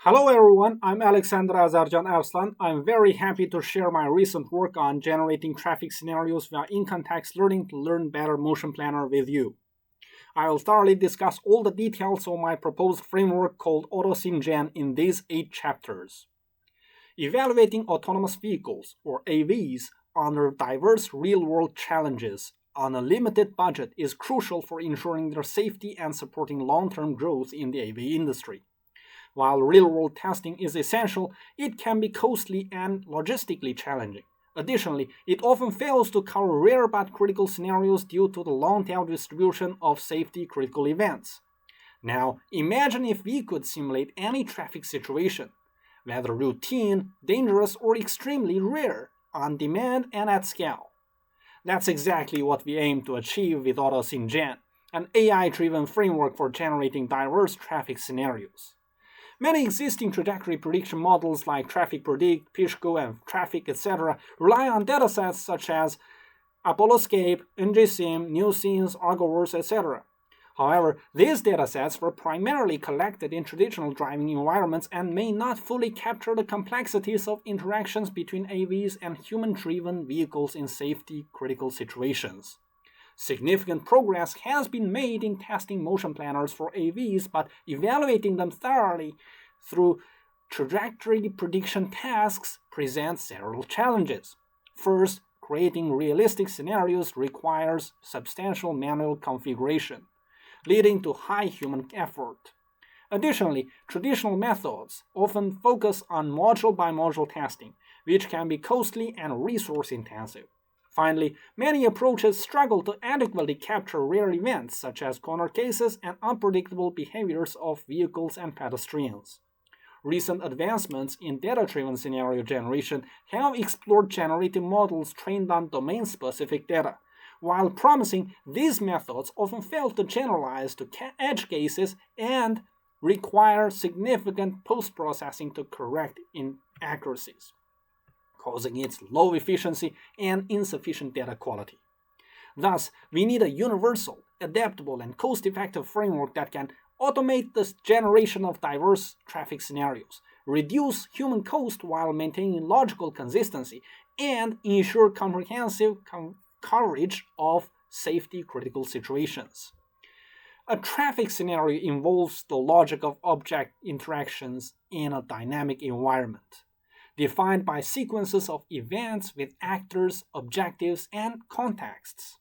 Hello everyone, I'm Aizierjiang. I'm very happy to share my recent work on generating traffic scenarios via in-context learning to learn better motion planner with you. I will thoroughly discuss all the details of my proposed framework called AutoSimGen in these 8 chapters. Evaluating autonomous vehicles, or AVs, under diverse real-world challenges on a limited budget is crucial for ensuring their safety and supporting long-term growth in the AV industry. While real-world testing is essential, it can be costly and logistically challenging. Additionally, it often fails to cover rare but critical scenarios due to the long-tail distribution of safety-critical events. Now, imagine if we could simulate any traffic situation, whether routine, dangerous, or extremely rare, on demand and at scale. That's exactly what we aim to achieve with AutoSimGen, an AI-driven framework for generating diverse traffic scenarios. Many existing trajectory prediction models like Traffic Predict, PishGo, and Traffic, etc. rely on datasets such as ApolloScape, NGSim, NewScenes, Argoverse, etc. However, these datasets were primarily collected in traditional driving environments and may not fully capture the complexities of interactions between AVs and human-driven vehicles in safety-critical situations. Significant progress has been made in testing motion planners for AVs, but evaluating them thoroughly through trajectory prediction tasks presents several challenges. First, creating realistic scenarios requires substantial manual configuration, leading to high human effort. Additionally, traditional methods often focus on module-by-module testing, which can be costly and resource-intensive. Finally, many approaches struggle to adequately capture rare events such as corner cases and unpredictable behaviors of vehicles and pedestrians. Recent advancements in data-driven scenario generation have explored generative models trained on domain-specific data. While promising, these methods often fail to generalize to edge cases and require significant post-processing to correct inaccuracies, causing its low efficiency and insufficient data quality. Thus, we need a universal, adaptable, and cost-effective framework that can automate the generation of diverse traffic scenarios, reduce human cost while maintaining logical consistency, and ensure comprehensive coverage of safety-critical situations. A traffic scenario involves the logic of object interactions in a dynamic environment, defined by sequences of events with actors, objectives, and contexts.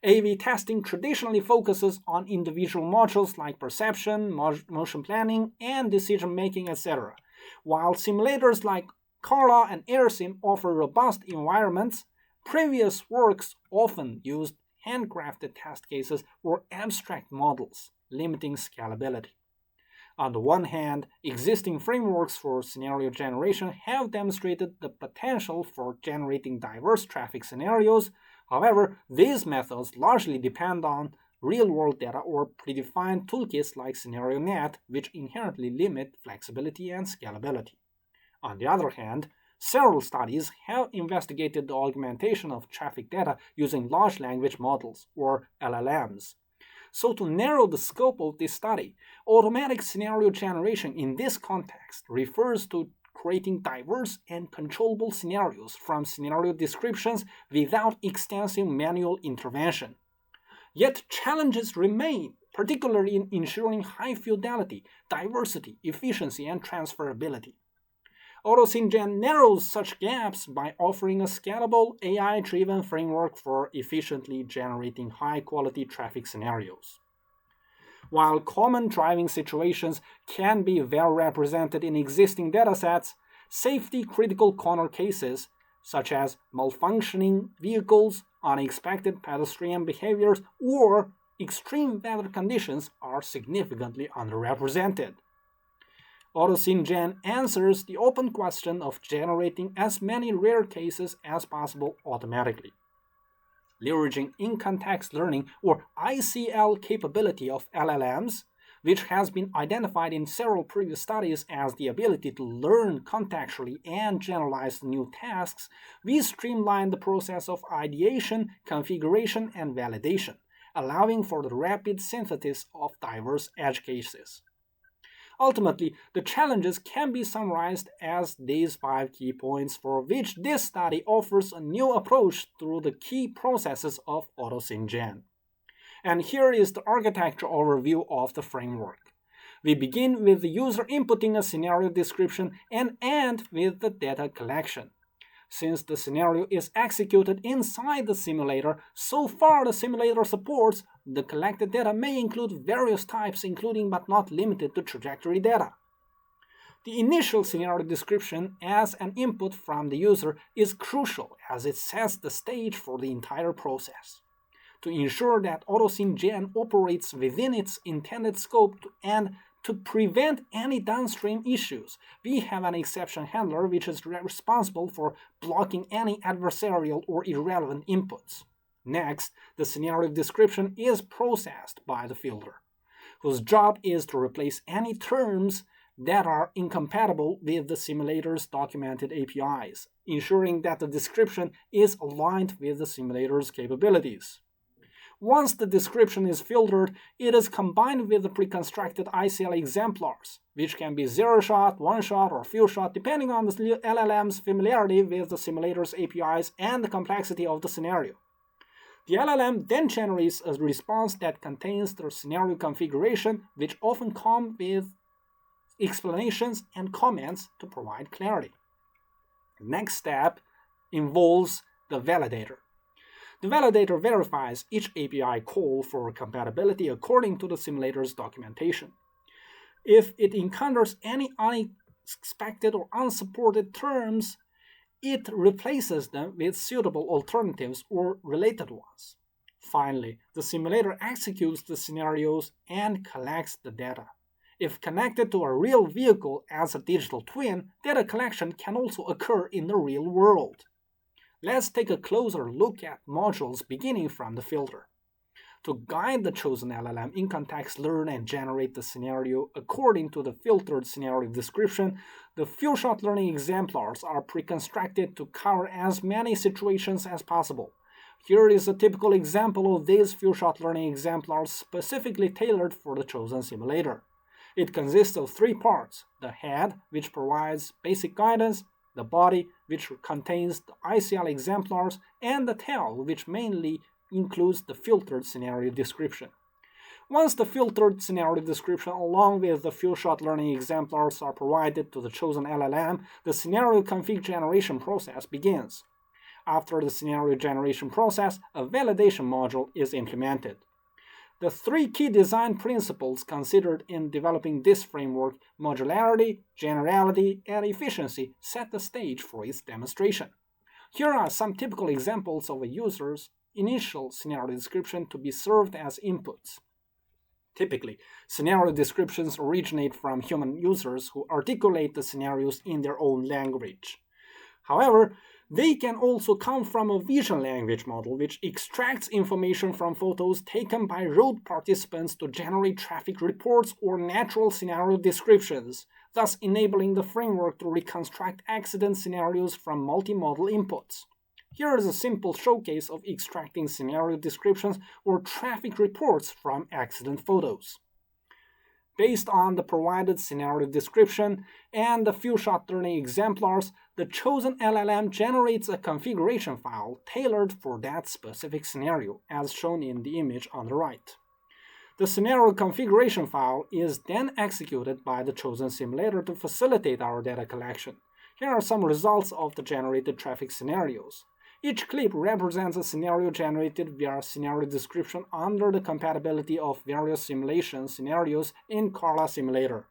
AV testing traditionally focuses on individual modules like perception, motion planning, and decision-making, etc., while simulators like CARLA and Aiersilan offer robust environments. Previous works often used handcrafted test cases or abstract models, limiting scalability. On the one hand, existing frameworks for scenario generation have demonstrated the potential for generating diverse traffic scenarios. However, these methods largely depend on real-world data or predefined toolkits like ScenarioNet, which inherently limit flexibility and scalability. On the other hand, several studies have investigated the augmentation of traffic data using large language models, or LLMs. So to narrow the scope of this study, automatic scenario generation in this context refers to creating diverse and controllable scenarios from scenario descriptions without extensive manual intervention. Yet challenges remain, particularly in ensuring high fidelity, diversity, efficiency, and transferability. AutoSimGen narrows such gaps by offering a scalable, AI-driven framework for efficiently generating high-quality traffic scenarios. While common driving situations can be well represented in existing datasets, safety-critical corner cases, such as malfunctioning vehicles, unexpected pedestrian behaviors, or extreme weather conditions, are significantly underrepresented. AutoSimGen answers the open question of generating as many rare cases as possible automatically. Leveraging in-context learning, or ICL capability of LLMs, which has been identified in several previous studies as the ability to learn contextually and generalize new tasks, we streamline the process of ideation, configuration, and validation, allowing for the rapid synthesis of diverse edge cases. Ultimately, the challenges can be summarized as these 5 key points for which this study offers a new approach through the key processes of AutoSynGen. And here is the architecture overview of the framework. We begin with the user inputting a scenario description and end with the data collection. Since the scenario is executed inside the simulator, so far the simulator supports, the collected data may include various types, including but not limited to trajectory data. The initial scenario description as an input from the user is crucial as it sets the stage for the entire process. To ensure that AutoSynGen operates within its intended scope and to prevent any downstream issues, we have an exception handler which is responsible for blocking any adversarial or irrelevant inputs. Next, the scenario description is processed by the filter, whose job is to replace any terms that are incompatible with the simulator's documented APIs, ensuring that the description is aligned with the simulator's capabilities. Once the description is filtered, it is combined with the pre-constructed ICL exemplars, which can be 0-shot, 1-shot, or few-shot depending on the LLM's familiarity with the simulator's APIs and the complexity of the scenario. The LLM then generates a response that contains the scenario configuration, which often come with explanations and comments to provide clarity. The next step involves the validator. The validator verifies each API call for compatibility according to the simulator's documentation. If it encounters any unexpected or unsupported terms, it replaces them with suitable alternatives or related ones. Finally, the simulator executes the scenarios and collects the data. If connected to a real vehicle as a digital twin, data collection can also occur in the real world. Let's take a closer look at modules beginning from the filter. To guide the chosen LLM in context, learn and generate the scenario according to the filtered scenario description, the few-shot learning exemplars are pre-constructed to cover as many situations as possible. Here is a typical example of these few-shot learning exemplars specifically tailored for the chosen simulator. It consists of 3 parts: the head, which provides basic guidance, the body, which contains the ICL exemplars, and the tail, which mainly includes the filtered scenario description. Once the filtered scenario description along with the few-shot learning exemplars are provided to the chosen LLM, the scenario config generation process begins. After the scenario generation process, a validation module is implemented. The 3 key design principles considered in developing this framework, modularity, generality, and efficiency, set the stage for its demonstration. Here are some typical examples of a user's initial scenario description to be served as inputs. Typically, scenario descriptions originate from human users who articulate the scenarios in their own language. However, they can also come from a vision language model which extracts information from photos taken by road participants to generate traffic reports or natural scenario descriptions, thus enabling the framework to reconstruct accident scenarios from multimodal inputs. Here is a simple showcase of extracting scenario descriptions or traffic reports from accident photos. Based on the provided scenario description and the few-shot learning exemplars, the chosen LLM generates a configuration file tailored for that specific scenario, as shown in the image on the right. The scenario configuration file is then executed by the chosen simulator to facilitate our data collection. Here are some results of the generated traffic scenarios. Each clip represents a scenario generated via scenario description under the compatibility of various simulation scenarios in CARLA simulator.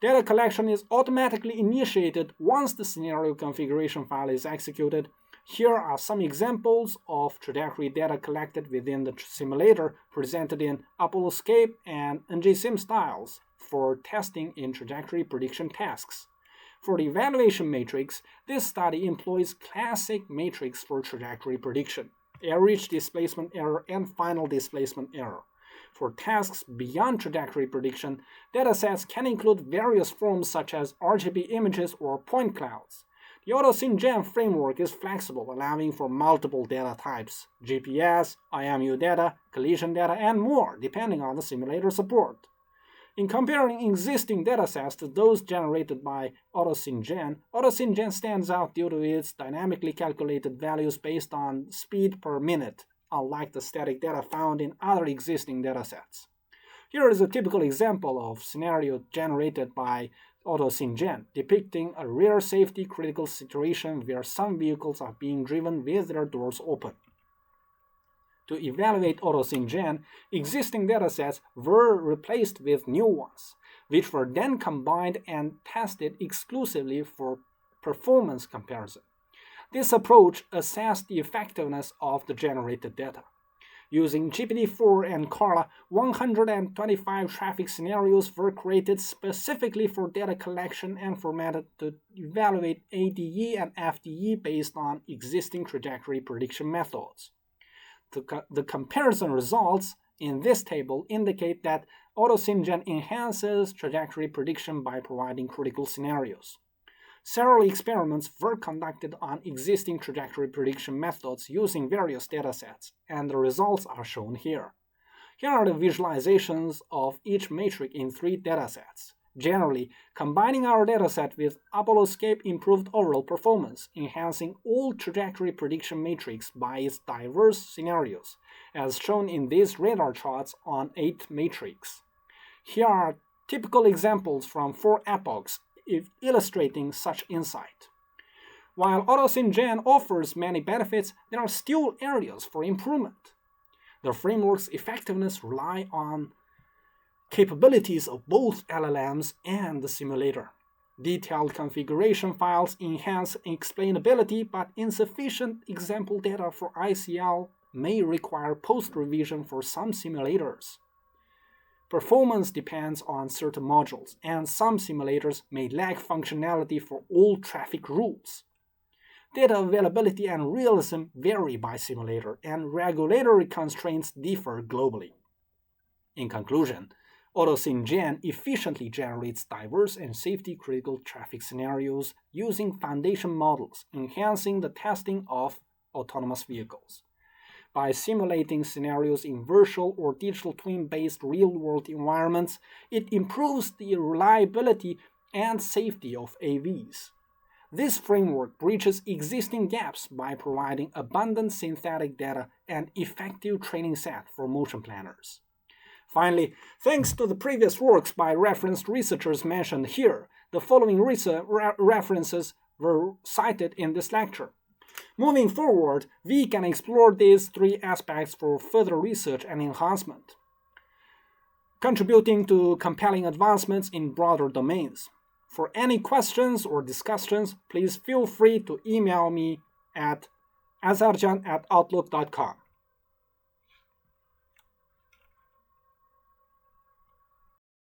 Data collection is automatically initiated once the scenario configuration file is executed. Here are some examples of trajectory data collected within the simulator presented in AppleScape and NGSim styles for testing in trajectory prediction tasks. For the evaluation matrix, this study employs classic matrix for trajectory prediction, average displacement error, and final displacement error. For tasks beyond trajectory prediction, datasets can include various forms such as RGB images or point clouds. The AutoSynGen framework is flexible, allowing for multiple data types: GPS, IMU data, collision data, and more, depending on the simulator support. In comparing existing datasets to those generated by AutoSynGen stands out due to its dynamically calculated values based on speed per minute, unlike the static data found in other existing datasets. Here is a typical example of scenario generated by AutoSynGen, depicting a rare safety-critical situation where some vehicles are being driven with their doors open. To evaluate AutoSynGen, existing datasets were replaced with new ones, which were then combined and tested exclusively for performance comparison. This approach assessed the effectiveness of the generated data. Using GPT-4 and CARLA, 125 traffic scenarios were created specifically for data collection and formatted to evaluate ADE and FDE based on existing trajectory prediction methods. The comparison results in this table indicate that AutoSynGen enhances trajectory prediction by providing critical scenarios. Several experiments were conducted on existing trajectory prediction methods using various datasets, and the results are shown here. Here are the visualizations of each metric in 3 datasets. Generally, combining our dataset with ApolloScape improved overall performance, enhancing all trajectory prediction metrics by its diverse scenarios, as shown in these radar charts on 8 metrics. Here are typical examples from 4 epochs illustrating such insight. While AutoSynGen offers many benefits, there are still areas for improvement. The framework's effectiveness relies on capabilities of both LLMs and the simulator. Detailed configuration files enhance explainability, but insufficient example data for ICL may require post-revision for some simulators. Performance depends on certain modules, and some simulators may lack functionality for all traffic rules. Data availability and realism vary by simulator, and regulatory constraints differ globally. In conclusion, AutoSynGen efficiently generates diverse and safety-critical traffic scenarios using foundation models, enhancing the testing of autonomous vehicles. By simulating scenarios in virtual or digital twin-based real-world environments, it improves the reliability and safety of AVs. This framework bridges existing gaps by providing abundant synthetic data and effective training set for motion planners. Finally, thanks to the previous works by referenced researchers mentioned here, the following references were cited in this lecture. Moving forward, we can explore these 3 aspects for further research and enhancement, contributing to compelling advancements in broader domains. For any questions or discussions, please feel free to email me at aizierjiang@outlook.com.